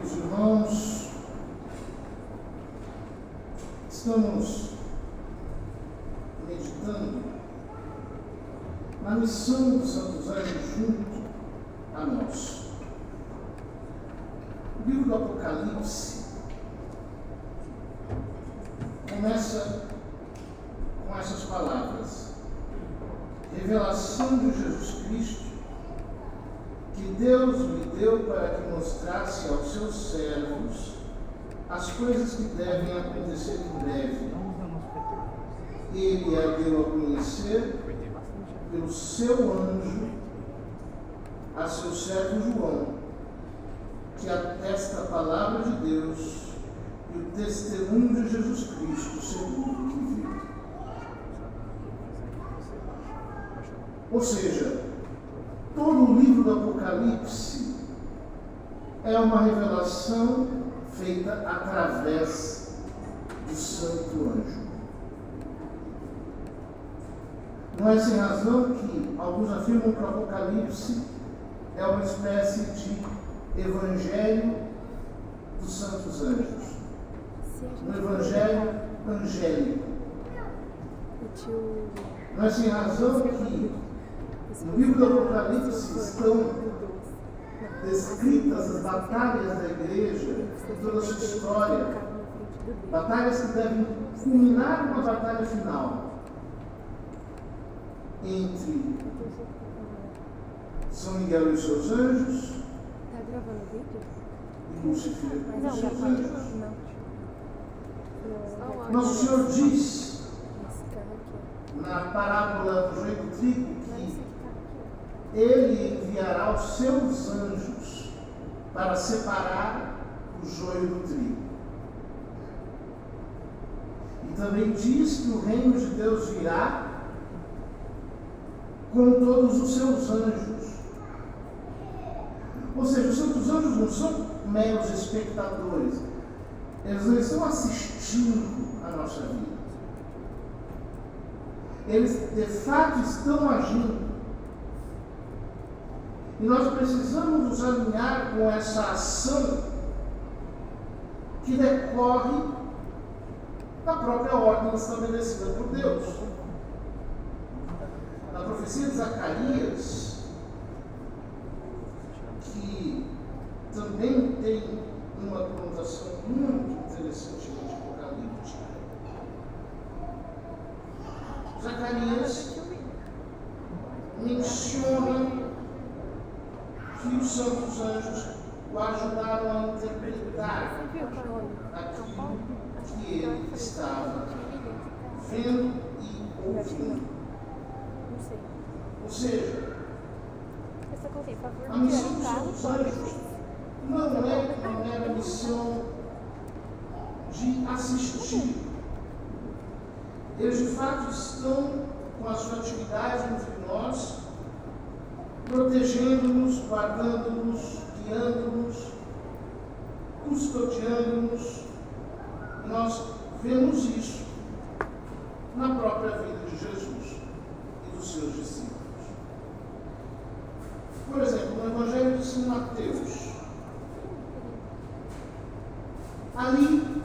Queridos irmãos, estamos meditando na missão dos santos anjos junto a nós. O livro do Apocalipse começa com essas palavras: revelação de Jesus Cristo, que Deus lhe deu para que mostrasse aos seus servos as coisas que devem acontecer em breve. Ele a deu a conhecer pelo seu anjo a seu servo João, que atesta a palavra de Deus e o testemunho de Jesus Cristo, segundo o que viu. Ou seja, todo o livro do Apocalipse é uma revelação feita através do santo anjo. Não é sem razão que alguns afirmam que o Apocalipse é uma espécie de evangelho dos santos anjos. Um evangelho angélico. Não é sem razão que no livro do Apocalipse estão descritas as batalhas da igreja, toda a sua história, batalhas que devem culminar numa batalha final entre São Miguel e os seus anjos e Lúcifer e os seus anjos. Nosso Senhor diz na parábola do joio do trigo que Ele enviará os seus anjos para separar o joio do trigo. E também diz que o reino de Deus virá com todos os seus anjos. Ou seja, os santos anjos não são meros espectadores. Eles não estão assistindo a nossa vida. Eles, de fato, estão agindo. E nós precisamos nos alinhar com essa ação que decorre da própria ordem estabelecida por Deus. Na profecia de Zacarias, que também tem uma conotação muito interessante no Apocalipse, Zacarias menciona que os santos anjos o ajudaram a interpretar aquilo que ele estava vendo e ouvindo. Ou seja, a missão dos santos anjos não é uma mera missão de assistir. Eles de fato estão com a sua atividade entre nós, protegendo-nos, guardando-nos, guiando-nos, custodiando-nos. Nós vemos isso na própria vida de Jesus e dos seus discípulos. Por exemplo, no Evangelho de São Mateus, ali,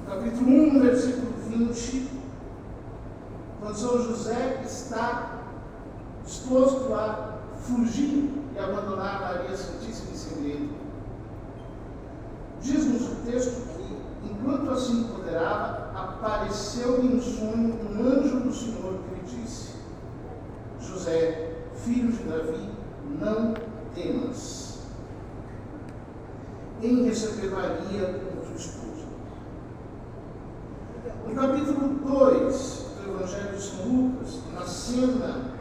no capítulo 1, versículo 20, quando São José está disposto a fugir e abandonar Maria Santíssima em segredo, diz-nos o texto que, enquanto assim empoderava, apareceu-lhe em sonho um anjo do Senhor que lhe disse: José, filho de Davi, não temas em receber Maria como tua esposa. No capítulo 2 do Evangelho de São Lucas, na cena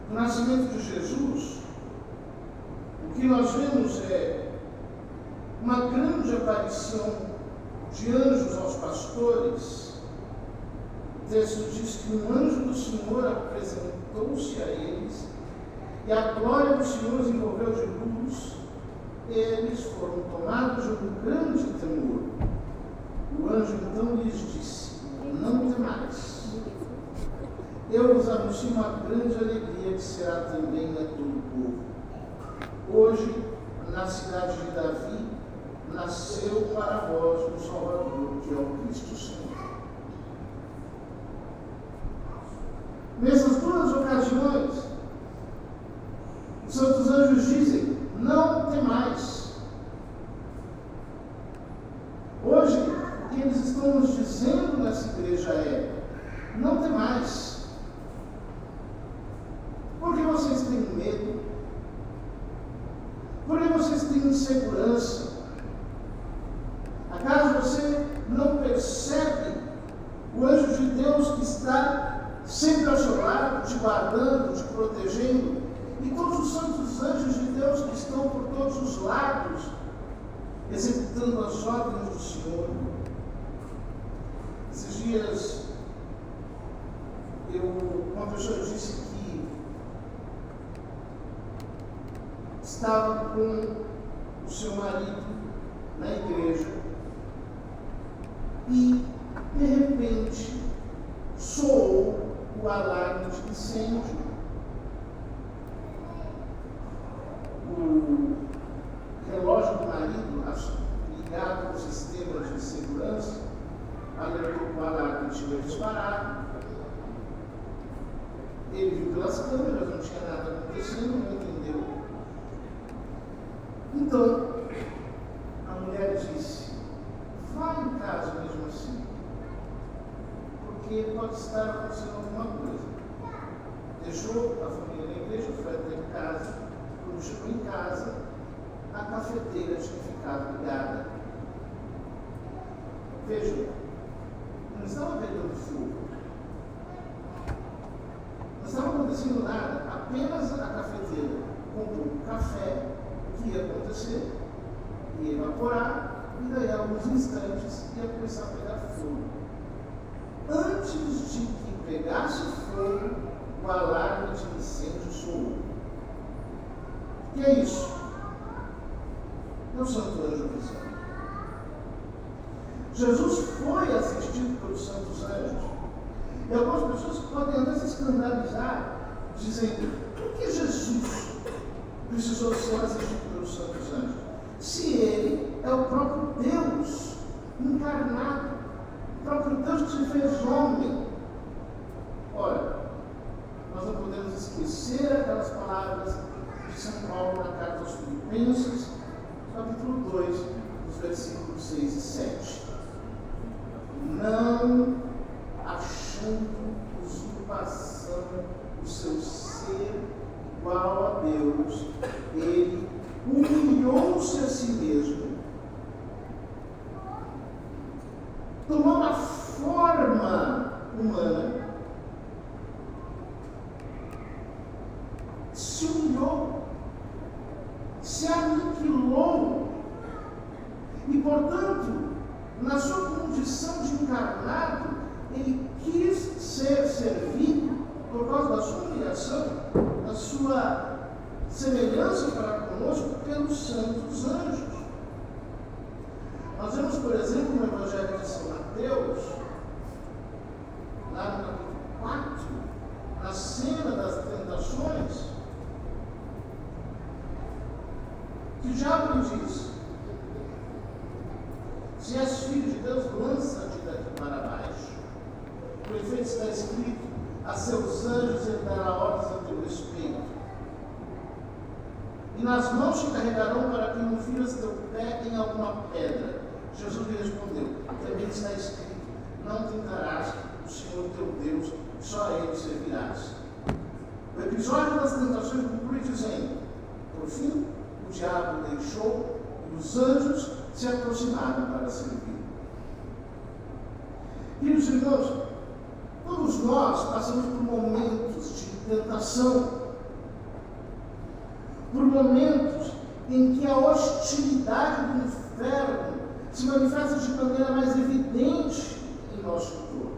do nascimento de Jesus, o que nós vemos é uma grande aparição de anjos aos pastores. O texto diz que um anjo do Senhor apresentou-se a eles e a glória do Senhor os envolveu de luz. Eles foram tomados de um grande temor. O anjo então lhes disse: não temais. Eu vos anuncio uma grande alegria que será também a todo o povo. Hoje, na cidade de Davi, nasceu para vós um Salvador, que é o Cristo Senhor. Nessas duas ocasiões, os santos anjos dizem: não temais. Hoje, o que eles estão nos dizendo nessa igreja é: não temais. Por que vocês têm medo? Por que vocês têm insegurança? Acaso você não percebe o anjo de Deus que está sempre ao seu lado, te guardando, te protegendo? E todos os santos anjos de Deus que estão por todos os lados, executando as ordens do Senhor. Esses dias, uma pessoa disse que estava com o seu marido na igreja e, de repente, soou o alarme de incêndio. O relógio do marido, ligado ao sistema de segurança, alertou que o alarme tinha disparado. Ele viu pelas câmeras, não tinha nada acontecendo, não entendeu. Então, a mulher disse: vai em casa mesmo assim, porque pode estar acontecendo alguma coisa. Deixou a família na igreja, foi até em casa. Quando chegou em casa, a cafeteira tinha ficado ligada. Vejam, não estava pegando fogo, não estava acontecendo nada, apenas a cafeteira comprou um café. O que ia acontecer? Ia evaporar e daí a alguns instantes ia começar a pegar fogo. Antes de que pegasse fogo, o alarme de incêndio soou. O que é isso? É o santo anjo avisando. Jesus foi assistido pelos santos anjos. E algumas pessoas podem até se escandalizar, dizendo: por que Jesus precisou ser assistido pelos santos anjos? Se ele é o próprio Deus encarnado, o próprio Deus que se fez homem. Olha, nós não podemos esquecer aquelas palavras de São Paulo na carta aos Filipenses, capítulo 2, os versículos 6 e 7. Não achando usurpação do seu ser igual a Deus, ele humilhou-se a si mesmo, tomando a forma humana, se humilhou, se aniquilou e, portanto, na sua condição de encarnado, ele quis ser servido por causa da sua humilhação, da sua semelhança para conosco pelos santos anjos. Nós vemos, por exemplo, no Evangelho de São Mateus, lá no capítulo 4, na cena das tentações, que o diabo lhe diz: se és filho de Deus, lança-te daqui para baixo. Por efeito está escrito: a seus anjos ele dará ordens a teu respeito, e nas mãos te carregarão para que não firas teu pé em alguma pedra. Jesus lhe respondeu: também está escrito: não tentarás o Senhor teu Deus, só a ele servirás. O episódio das tentações conclui dizendo: por fim, o diabo deixou e os anjos se aproximaram para servir. Queridos irmãos, todos nós passamos por momentos de tentação, por momentos em que a hostilidade do inferno se manifesta de maneira mais evidente em nosso entorno.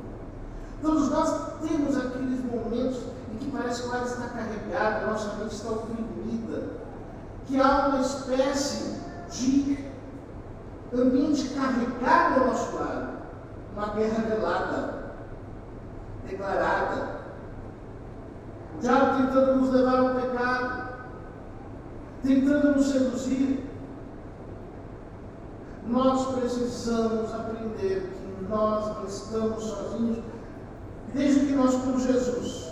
Todos nós temos aqueles momentos em que parece que o ar está carregado, a nossa mente está oprimida, que há uma espécie de ambiente carregado ao nosso lado, uma guerra velada, declarada. O diabo tentando nos levar ao pecado, tentando nos seduzir, nós precisamos aprender que nós não estamos sozinhos, desde que nós com Jesus,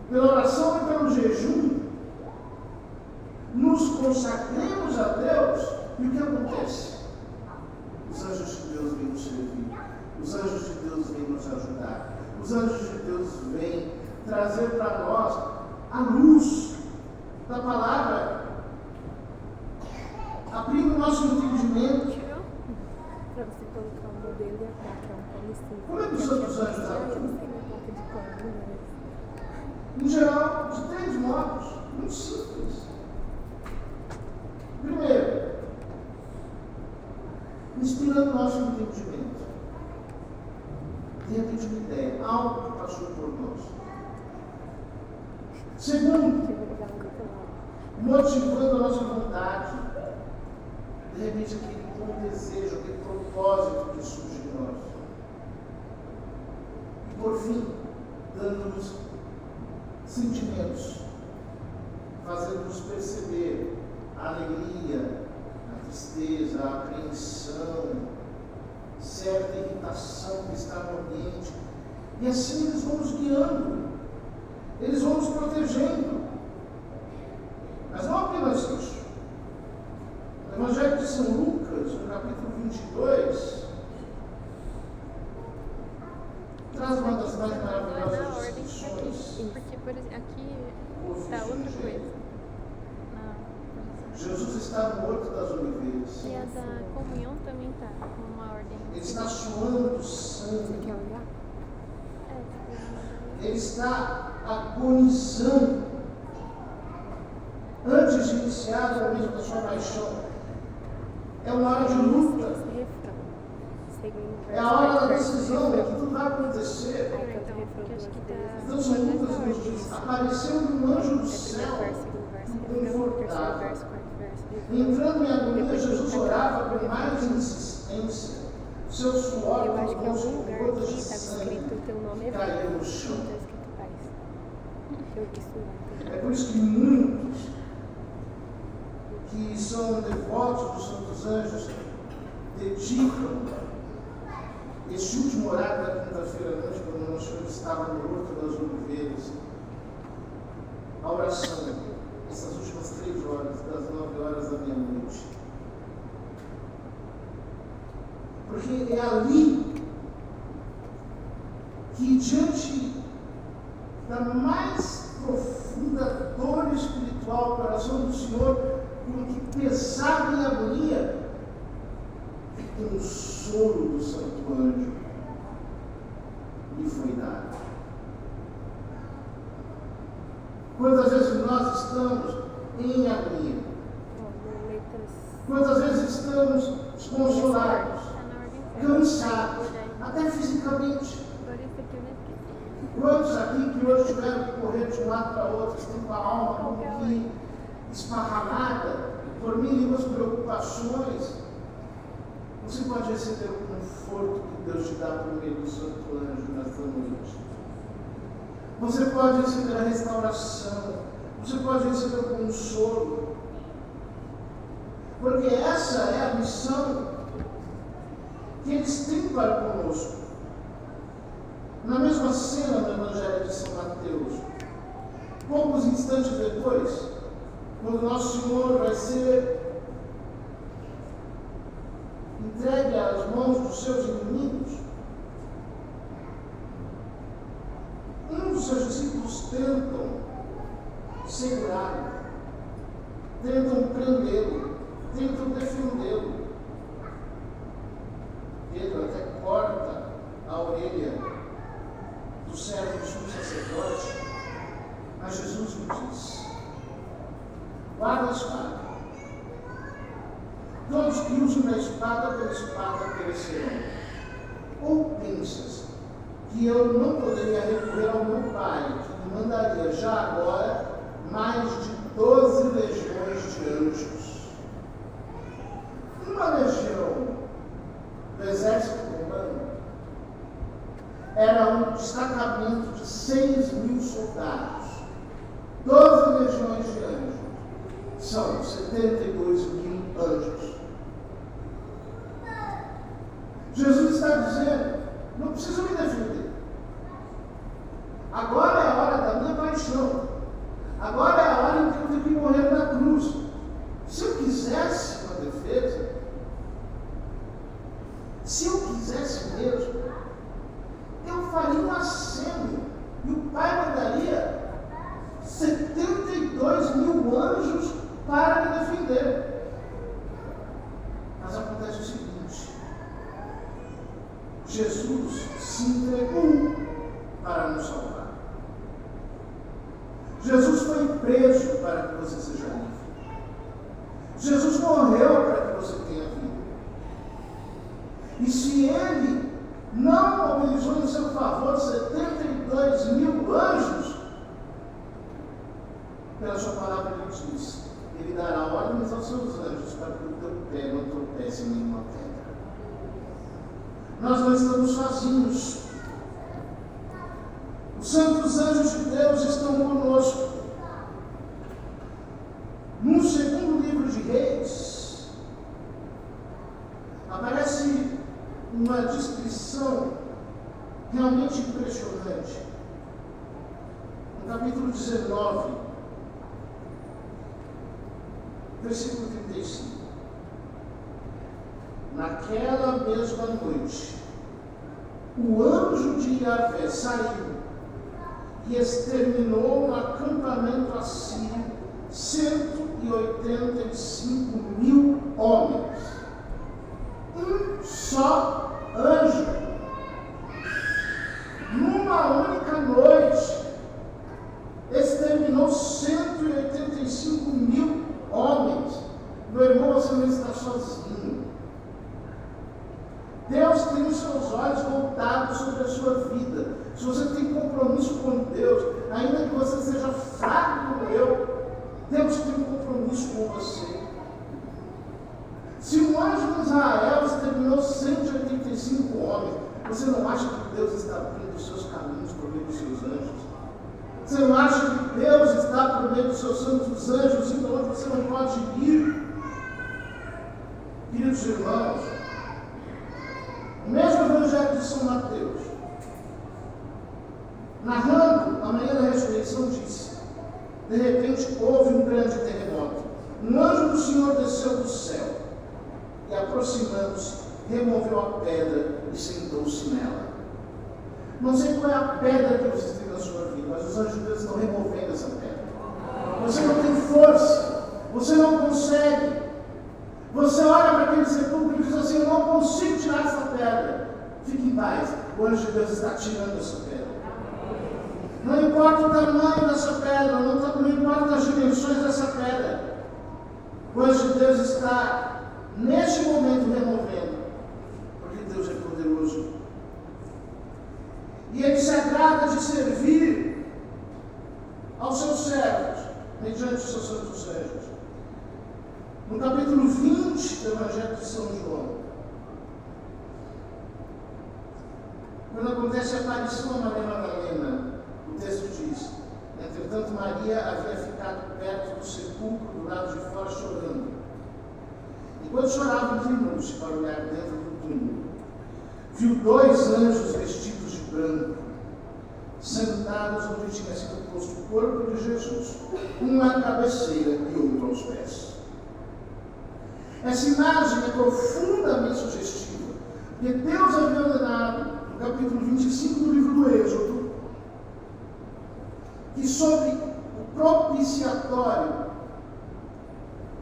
pela oração e pelo jejum, nos consagremos a Deus, e o que acontece? Os anjos de Deus vêm nos servir, os anjos de Deus vêm nos ajudar, os anjos de Deus vêm trazer para nós a luz da palavra, abrindo o nosso entendimento. Para você colocar o modelo e a placa, um Como é que os outros anjos atuam? Em geral, de 3 modos, muito simples. Primeiro, inspirando o nosso entendimento. De repente, uma ideia, algo que passou por nós. Segundo, motivando a nossa vontade. De repente, aquele bom desejo, aquele propósito que surge em nós. E por fim, dando-nos sentimentos, fazendo-nos perceber a alegria, a tristeza, a apreensão, certa irritação que está no ambiente. E assim eles vão nos guiando, eles vão nos protegendo. Mas não apenas isso. No Evangelho de São Lucas, no capítulo 22, traz uma das mais maravilhosas distinções. Porque, por exemplo, aqui está outra coisa. Jesus está no Horto das Oliveiras. E a da comunhão também está com uma ordem. Ele está suando sangue. Quer olhar? Ele está agonizando antes de iniciar o momento da sua paixão. É uma hora de luta. É a hora da decisão de que tudo vai acontecer. Então São Lucas nos diz: apareceu-lhe um anjo do céu e o confortava. Entrando em agonia, Jesus orava com mais insistência. Seu suor, Eu acho que em como algum lugar gotas aqui de estava sangue, escrito o teu nome é caiu no Não chão. está escrito paz. Eu disse ontem. É por isso que muitos que são devotos dos santos anjos dedicam este último horário da quinta-feira à noite, quando o Senhor estava no Horto das Oliveiras, a oração, essas últimas 3 horas, das 9 horas da meia-noite. Porque é ali que, diante da mais profunda dor espiritual, o coração do Senhor, com que pesado em agonia, que o consolo do Santo Anjo lhe foi dado. Quantas vezes nós estamos em agonia? Quantas vezes estamos desconsolados, cansados, até fisicamente? Quantos aqui que hoje tiveram que correr de um lado para outro, estão com a alma como que esparramada por mil e umas preocupações? Você pode receber o conforto que Deus te dá por meio do Santo Anjo nesta noite. Você pode receber a restauração. Você pode receber o consolo. Porque essa é a missão que eles têm para conosco. Na mesma cena do Evangelho de São Mateus, poucos instantes depois, quando Nosso Senhor vai ser entregue às mãos dos seus inimigos, um dos seus discípulos tentam segurá-lo, tentam prendê-lo, tentam defendê-lo. Pedro até corta a orelha do servo do sumo sacerdote, mas Jesus lhe diz: guarda a espada. Todos que usam a espada pela espada perecerão. Ou pensas que eu não poderia recorrer ao meu Pai, que me mandaria já agora mais de 12 legiões de anjos? Uma legião do exército romano era um destacamento de 6.000 soldados. 12 legiões de anjos são 72.000 anjos. do que morrer na cruz. Se eu quisesse uma defesa, se eu quisesse mesmo, eu faria uma assembly e o Pai me daria 72 mil anjos para me defender. Mas acontece o seguinte: Jesus se entregou para nos salvar. Jesus foi preso para que você seja livre. Jesus morreu para que você tenha vida. E se Ele não mobilizou em seu favor 72 mil anjos, pela sua palavra Ele diz: Ele dará ordens aos seus anjos para que o teu pé não tropece em nenhuma pedra. Nós não estamos sozinhos. Os santos anjos de Deus estão conosco. No segundo livro de Reis, aparece uma descrição realmente impressionante. No capítulo 19, versículo 35. Naquela mesma noite, o anjo de Yahvé saiu e exterminou no acampamento assírio 185 mil homens. Um só anjo, numa única noite, exterminou 185 mil homens. Meu irmão, você não está sozinho. Deus tem os seus olhos voltados sobre a sua vida. Se você tem compromisso com Deus, ainda que você seja fraco como eu, Deus tem um compromisso com você. Se um anjo de Israel exterminou 185 homens, você não acha que Deus está abrindo os seus caminhos por meio dos seus anjos? Você não acha que Deus está por meio dos seus santos anjos, indo onde você não pode ir? Queridos irmãos, o mesmo Evangelho de São Mateus, narrando a manhã da ressurreição, disse: de repente houve um grande terremoto. Um anjo do Senhor desceu do céu e, aproximando-se, removeu a pedra e sentou-se nela. Não sei qual é a pedra que você tem na sua vida, mas os anjos de Deus estão removendo essa pedra. Você não tem força, você não consegue. Você olha para aquele sepulcro e diz assim: eu não consigo tirar essa pedra. Fique em paz, o anjo de Deus está tirando essa pedra. Não importa o tamanho dessa pedra, não importa as dimensões dessa pedra, o anjo de Deus está, neste momento, removendo, porque Deus é poderoso. E Ele se agrada de servir aos seus servos, mediante os seus santos anjos. No capítulo 20 do Evangelho de São João, quando acontece a aparição a Maria Madalena, o texto diz: entretanto Maria havia ficado perto do sepulcro, do lado de fora, chorando. Enquanto chorava, inclinou-se para olhar dentro do túmulo. Viu dois anjos vestidos de branco, sentados onde tinha sido posto o corpo de Jesus, um à cabeceira e outro aos pés. Essa imagem é profundamente sugestiva, porque Deus havia ordenado, no capítulo 25 do livro do Êxodo, que sobre o propiciatório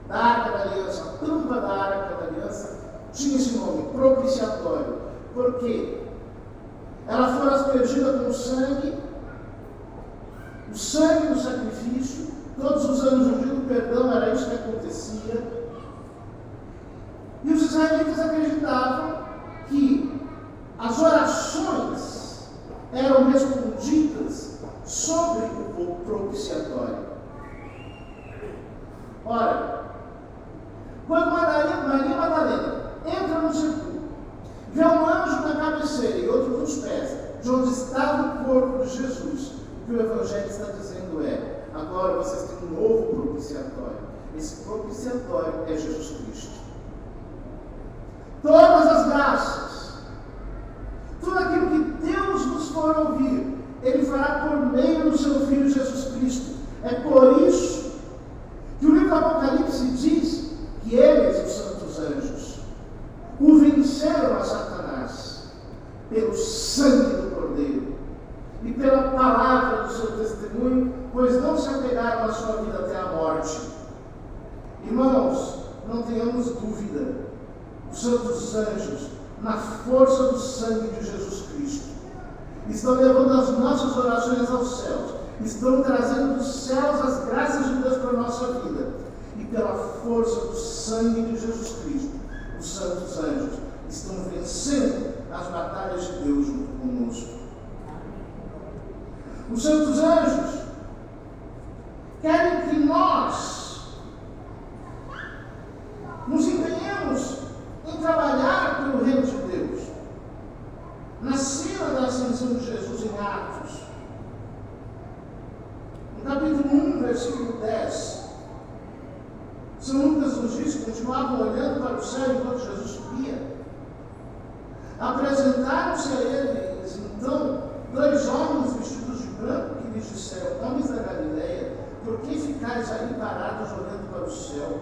da Arca da Aliança, a tampa da Arca da Aliança, tinha esse nome, propiciatório, porque ela fora aspergida com o sangue do sacrifício, todos os anos o dia do perdão, era isso que acontecia. E os israelitas acreditavam que as orações eram respondidas sobre o propiciatório. Ora, quando Maria Madalena entra no sepulcro, vê um anjo na cabeceira e outro nos pés, de onde estava o corpo de Jesus, o que o Evangelho está dizendo é: agora vocês têm um novo propiciatório. Esse propiciatório é Jesus Cristo. Todas as graças, tudo aquilo que Deus nos for ouvir, Ele fará por meio do seu Filho Jesus Cristo. É por isso Irmãos, não tenhamos dúvida, os santos anjos, na força do sangue de Jesus Cristo, estão levando as nossas orações aos céus, estão trazendo dos céus as graças de Deus para a nossa vida. E pela força do sangue de Jesus Cristo, os santos anjos estão vencendo as batalhas de Deus junto conosco. Os santos anjos querem que nós nos empenhemos em trabalhar pelo reino de Deus. Na cena da ascensão de Jesus em Atos, no capítulo 1, versículo 10, São Lucas nos diz que continuavam olhando para o céu enquanto Jesus subia. Apresentaram-se a eles, então, dois homens vestidos de branco que lhes disseram: homens da Galileia, por que ficais aí parados olhando para o céu?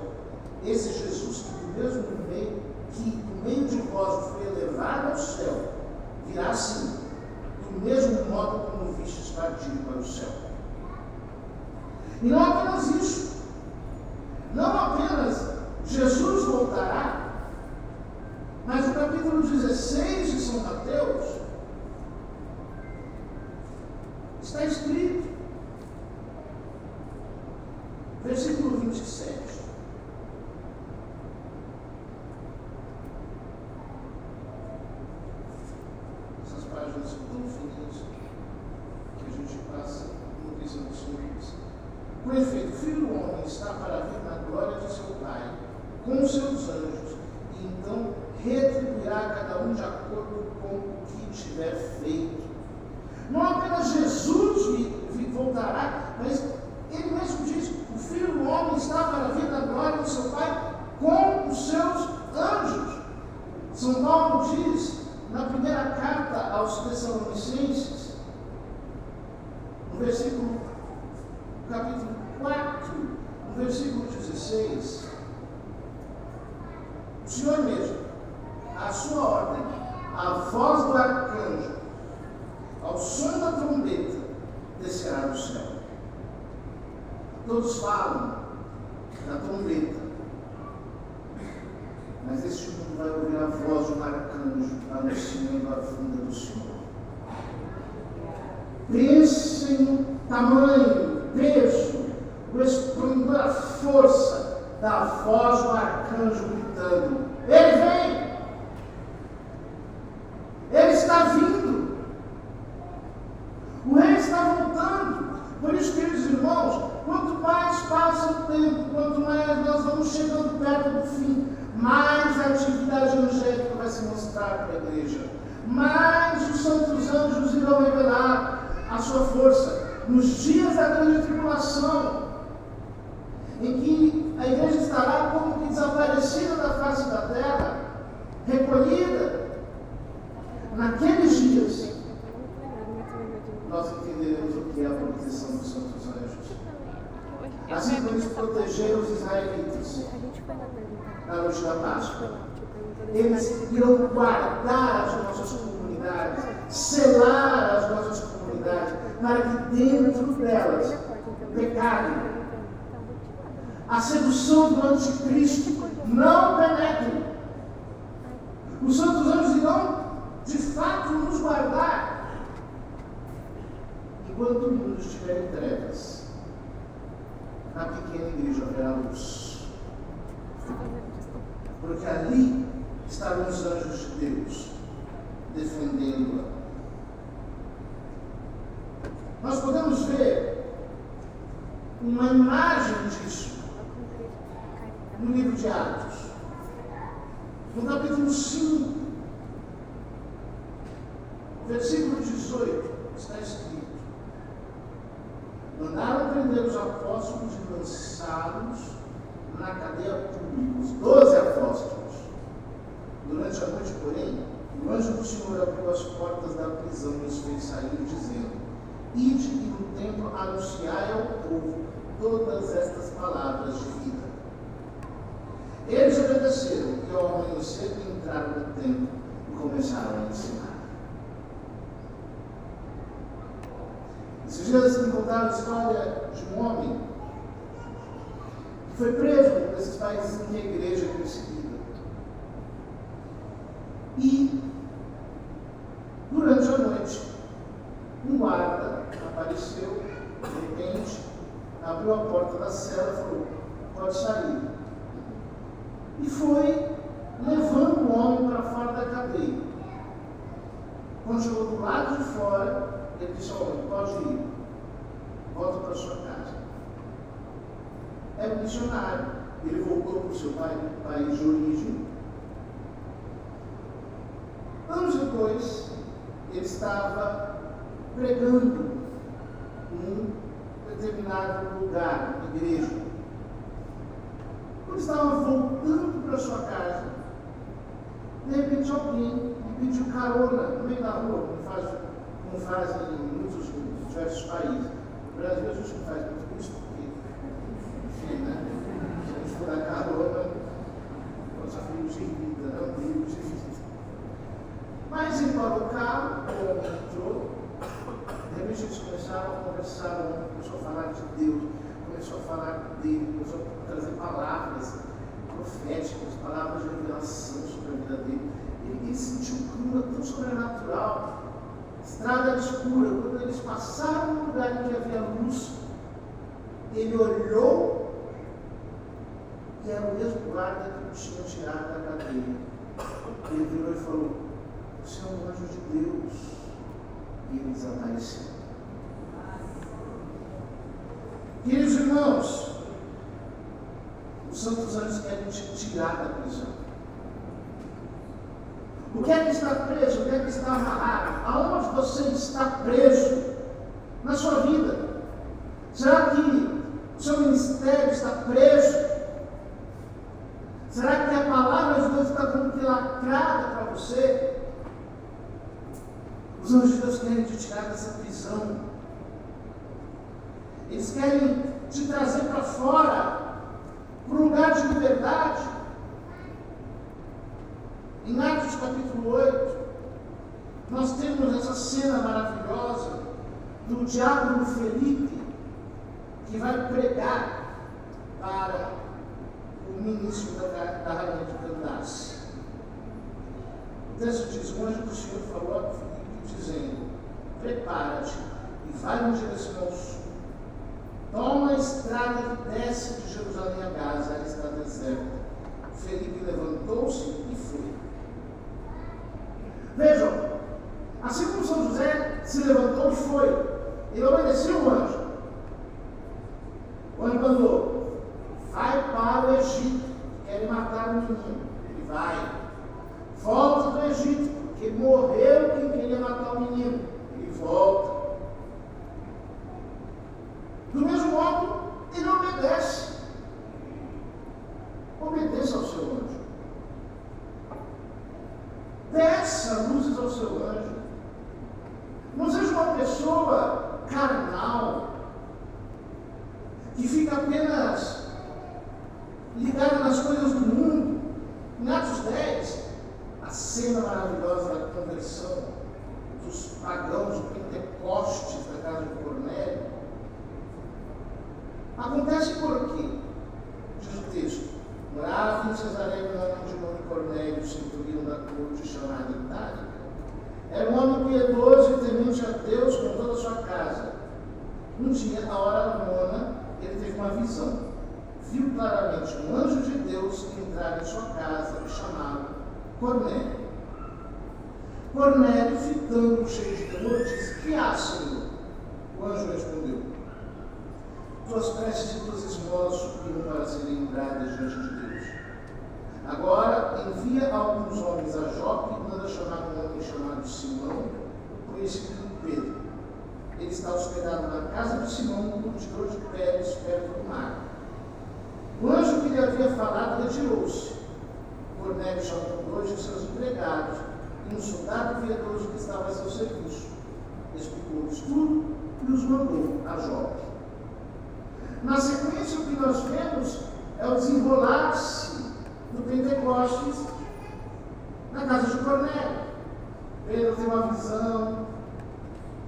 Esse Jesus que do meio de vós foi elevado ao céu, virá assim, do mesmo modo como vistes partir para o céu. E não apenas isso, não apenas Jesus voltará, mas o capítulo 16 de São Mateus está escrito, versículo 27. Essas páginas são tão finas que a gente passa no visão simples. Com efeito, o Filho do Homem está para vir na glória de seu Pai, com os seus anjos, e então retribuirá a cada um de acordo com o que tiver feito. Não apenas Jesus voltará, mas ele mesmo diz: o Filho do Homem está para vir na glória de seu Pai com os seus anjos. São Paulo diz na primeira carta aos Tessalonicenses, no capítulo 4, no versículo 16, o Senhor mesmo, a sua ordem, a voz do arcanjo, ao som da trombeta, descerá do céu. Todos falam da trombeta, mas este mundo vai ouvir a voz de um arcanjo anunciando a vinda do Senhor. Pensem no tamanho, peso, o esplendor, a força da voz do arcanjo gritando: ele vem! Ele está vindo! O rei está voltando! Por isso, queridos irmãos, quanto mais passa o tempo, quanto mais nós vamos chegando perto do fim, mais a atividade angélica vai se mostrar para a igreja, mais os santos anjos irão revelar a sua força. Nos dias da grande tribulação, em que a igreja estará como que desaparecida da face da terra, recolhida, naqueles dias, nós entenderemos o que é a proteção dos santos anjos. Assim como eles protegeram os israelitas na noite da Páscoa. Eles irão guardar as nossas comunidades, selar as nossas comunidades, para que dentro delas o pecado, a sedução do anticristo não penetre. Os santos anjos irão, de fato, nos guardar enquanto o mundo estiver em trevas. Na pequena igreja haverá luz, porque ali estarão os anjos de Deus defendendo-a. Nós podemos ver uma imagem disso no livro de Atos, no capítulo 5, versículo 18, está escrito: mandaram prender os apóstolos e lançá-los na cadeia pública, os 12 apóstolos. Durante a noite, porém, o anjo do Senhor abriu as portas da prisão e os fez sair, dizendo: ide e no templo anunciai ao povo todas estas palavras de vida. Eles obedeceram e ao amanhecer entraram no templo e começaram a ensinar. Esses dias me contaram a história de um homem que Foi preso num desses países em que a igreja é perseguida. E, durante a noite, um guarda apareceu, de repente, abriu a porta da cela e falou: pode sair. E foi levando o homem para fora da cadeia. Quando chegou do lado de fora, ele disse ao homem: pode ir, volta para sua casa. É um missionário. Ele voltou para o seu país de origem. Anos depois, ele estava pregando num determinado lugar, igreja. Quando estava voltando para sua casa, de repente alguém lhe pediu carona no meio da rua, como fazem em muitos diversos países. No Brasil a gente não faz muito isso, porque, enfim, né? Se a gente for dar carona, nossa filha se irrita, não tem se irrita. Mas ele parou o carro, o homem entrou, de repente eles começaram a conversar, o homem começou a falar de Deus, começou a falar dele, começou a trazer palavras proféticas, palavras de revelação sobre a vida dele. Ele sentiu um clima tão sobrenatural, estrada escura. Quando eles passaram no lugar em que havia luz, ele olhou e era o mesmo guarda que o tinha tirado da cadeia. Ele virou e falou: você é um anjo de Deus. E ele desapareceu. Queridos irmãos, os santos anjos querem te tirar da prisão. O que é que está preso? O que é que está amarrado? Aonde você está preso na sua vida? Será que o seu ministério está preso? Será que a palavra de Deus está como que lacrada para você? Os anjos de Deus querem te tirar dessa prisão. Eles querem te trazer para fora, para um lugar de liberdade. Em Atos capítulo 8, nós temos essa cena maravilhosa do diácono Felipe, que vai pregar para o ministro da rainha de Candace. O texto diz: o anjo do Senhor falou a Felipe, dizendo: prepara-te e vai em direção ao sul. Toma a estrada que desce de Jerusalém a Gaza, ela está deserta. Felipe levantou-se e foi. Vejam, assim como São José se levantou e foi, ele obedeceu o anjo. O anjo mandou: vai para o Egito, querem matar o menino. Ele vai. Volta do Egito, porque morreu quem queria matar o menino. Ele volta. Do mesmo modo, ele obedece. Obedeça ao seu anjo. Peça luzes ao seu anjo. Não seja uma pessoa carnal, que fica apenas ligada nas coisas do mundo. Em Atos 10, a cena maravilhosa da conversão dos pagãos do Pentecostes da casa de Cornélio acontece por quê? Diz o texto: morava em Cesareia um homem de nome Cornélio, centurião da corte, chamado Itálica. Era um homem piedoso e temente a Deus com toda a sua casa. Um dia, à hora nona, ele teve uma visão. Viu claramente um anjo de Deus entrar em sua casa e chamá-lo Cornélio. Cornélio, fitando cheio de temor, disse: que há, Senhor? O anjo respondeu: tuas preces e tuas esmolas subiram para serem lembradas diante de Deus. Agora envia alguns homens a Jope e manda chamar um homem chamado Simão, conhecido como Pedro. Ele está hospedado na casa de Simão, um curtidor de peles, perto do mar. O anjo que lhe havia falado retirou-se. Cornélio chamou dois de seus empregados e um soldado piedoso que estava a seu serviço. Explicou-lhes tudo e os mandou a Jope. Na sequência, o que nós vemos é o desenrolar-se do Pentecostes na casa de Cornélio. Pedro tem uma visão,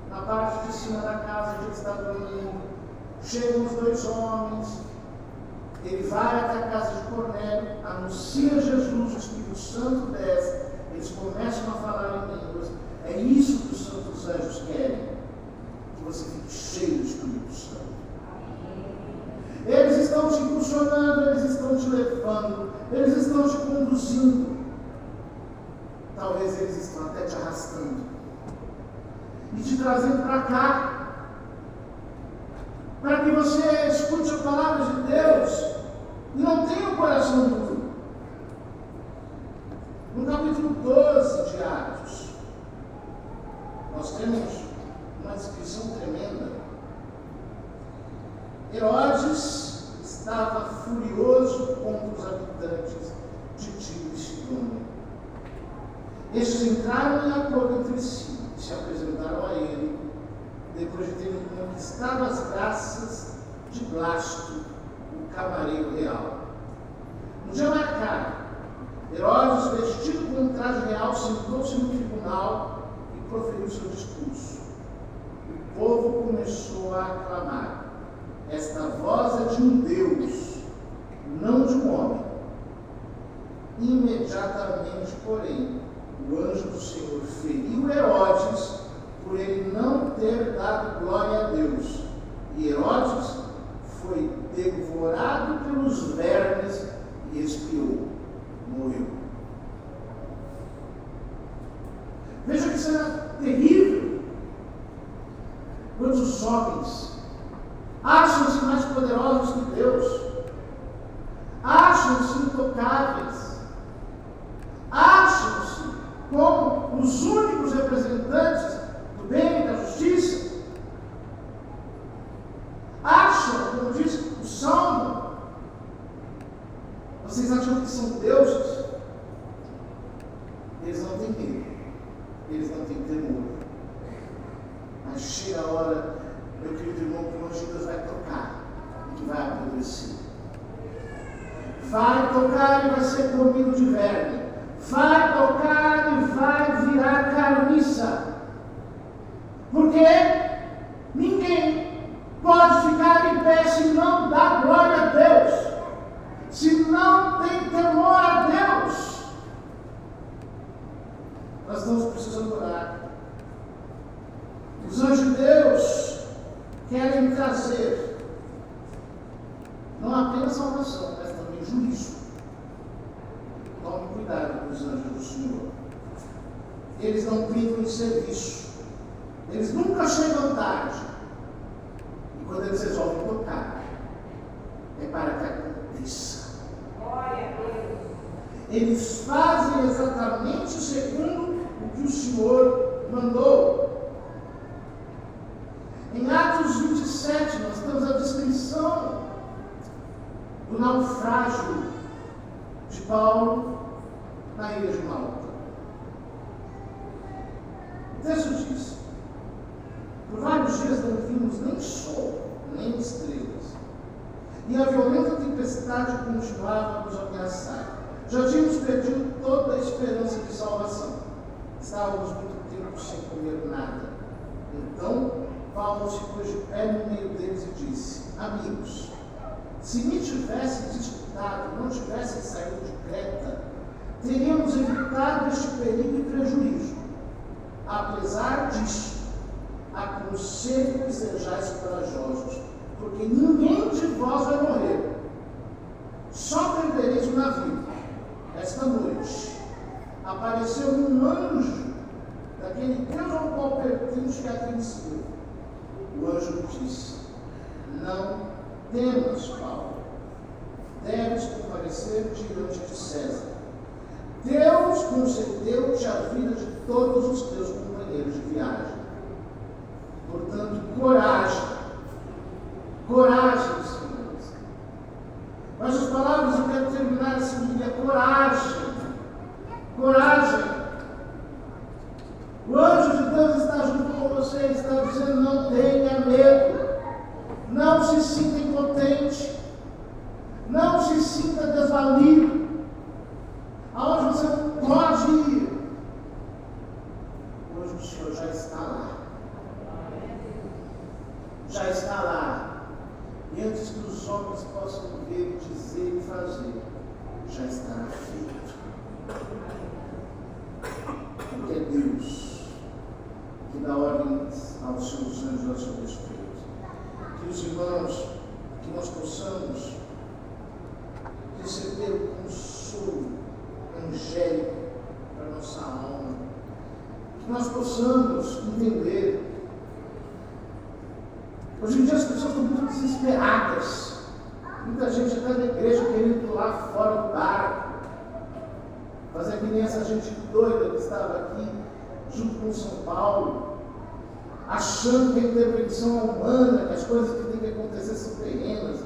na parte de cima da casa onde ele está dormindo. Chegam os dois homens, Ele vai até a casa de Cornélio, anuncia Jesus, o Espírito Santo desce, eles começam a falar em línguas. É isso que os santos anjos querem, que você fique cheio do Espírito Santo. Eles estão te impulsionando, eles estão te levando, eles estão te conduzindo. Talvez eles estão até te arrastando e te trazendo para cá, para que você escute a palavra de Deus e não tenha o coração duro. No capítulo 12 de Atos, nós temos uma descrição tremenda. Herodes estava furioso contra os habitantes de Tiro e Sidônia. Estes entraram em acordo entre si e se apresentaram a ele, depois de terem conquistado as graças de Blasto, o camareiro real. No dia marcado, Herodes, vestido com um traje real, sentou-se no tribunal e proferiu seu discurso. O povo começou a aclamar: esta voz é de um Deus, não de um homem. Imediatamente, porém, o anjo do Senhor feriu Herodes por ele não ter dado glória a Deus. E Herodes foi devorado pelos vermes e expirou, morreu. Veja que cena terrível. Quando os homens acham-se mais poderosos que Deus, acham-se intocáveis, acham-se como os únicos representantes do bem e da justiça, acham, como diz o Salmo, vocês acham que são deuses? Eles não têm medo, eles não têm temor. Mas chega a hora, meu querido irmão, que o anjo de Deus vai tocar e que vai apodrecer. Vai tocar e vai ser comido de verme. Vai tocar e vai virar carniça. Porque ninguém pode ficar em pé se não dá glória a Deus, se não tem temor a Deus. Nós estamos precisando orar. Os anjos de Deus querem trazer não apenas salvação, mas também juízo. Tome cuidado com os anjos do Senhor. Eles não ficam em serviço. Eles nunca chegam tarde. E quando eles resolvem tocar, é para que aconteça. Eles fazem exatamente segundo o que o Senhor mandou. Em Atos 27, nós temos a descrição do naufrágio de Paulo na ilha de Malta. O texto diz: por vários dias não vimos nem sol, nem estrelas, e a violenta tempestade continuava a nos ameaçar. Já tínhamos perdido toda a esperança de salvação. Estávamos muito tempo sem comer nada. Então Paulo se pôs de pé no meio deles e disse: amigos, se me tivesseis escutado, não tivessem saído de Creta, teríamos evitado este perigo e prejuízo. Apesar disso, aconselho que sejais corajosos, porque ninguém de vós vai morrer. Só perdereis o navio. Esta noite apareceu um anjo daquele Deus ao qual pertence a quem se. O anjo disse: não temas, Paulo. Deves comparecer diante de César. Deus concedeu-te a vida de todos os teus companheiros de viagem. Portanto, coragem. Coragem, senhores. Mas as palavras eu quero terminar assim: é coragem. Coragem. O anjo de Deus está junto com você e está dizendo: não tenha medo. Não se sinta impotente. Não se sinta desvalido. Aonde você não pode ir, hoje o Senhor já está lá. Já está lá. E antes que os homens possam ver e dizer: aos seus anjos a seu respeito. Que os irmãos, que nós possamos receber o consolo angélico para a nossa alma. Que nós possamos entender. Hoje em dia as pessoas estão muito desesperadas. Muita gente até na igreja querendo pular fora do barco. Fazer que nem essa gente doida que estava aqui junto com São Paulo, achando que a intervenção é humana, que as coisas que têm que acontecer são terrenas.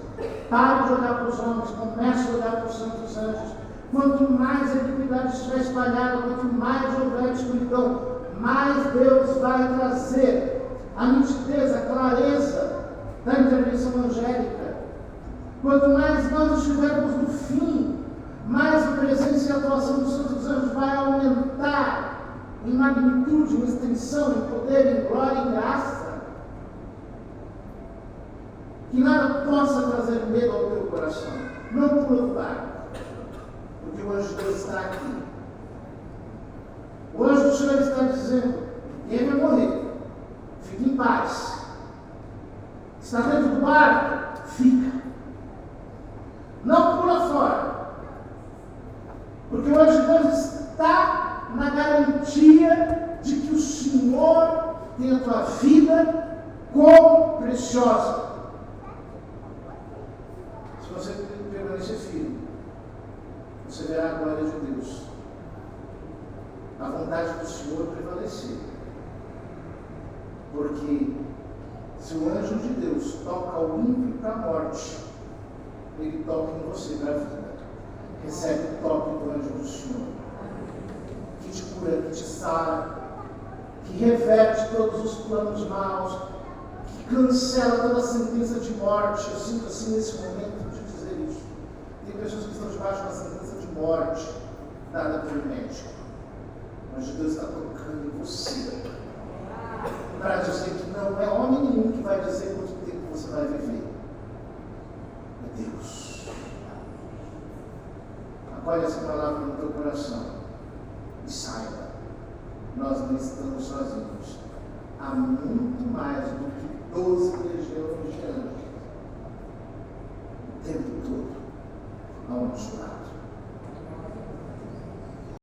Pare de olhar para os homens, comece a olhar para os santos anjos. Quanto mais a iniquidade estiver espalhada, quanto mais houver escuridão, mais Deus vai trazer a nitidez, a clareza da intervenção angélica. Quanto mais nós estivermos no fim, mais a presença e a atuação dos santos anjos vai aumentar em magnitude, em extensão, em poder, em glória, em graça. Que nada possa trazer medo ao teu coração. Não pula do barco, porque o anjo de Deus está aqui. O anjo do Senhor está dizendo: ninguém vai morrer, fique em paz. Está dentro do barco? Fica. Não pula fora. Porque o anjo de Deus está na garantia de que o Senhor tem a tua vida como preciosa. Se você permanecer firme, você verá a glória de Deus. A vontade do Senhor prevalecer. Porque se o anjo de Deus toca o ímpio para a morte, ele toca em você para a vida. Recebe o toque do anjo do Senhor, que te cura, que te sara, que reverte todos os planos maus, que cancela toda a sentença de morte. Eu sinto assim nesse momento de dizer isso. Tem pessoas que estão debaixo da sentença de morte dada pelo médico. Mas Deus está tocando em você para dizer que não é homem nenhum que vai dizer quanto tempo você vai viver. É Deus. Acolhe essa palavra no teu coração e saiba, nós não estamos sozinhos. Há muito mais do que 12 legiões de anjos o tempo todo ao nosso lado.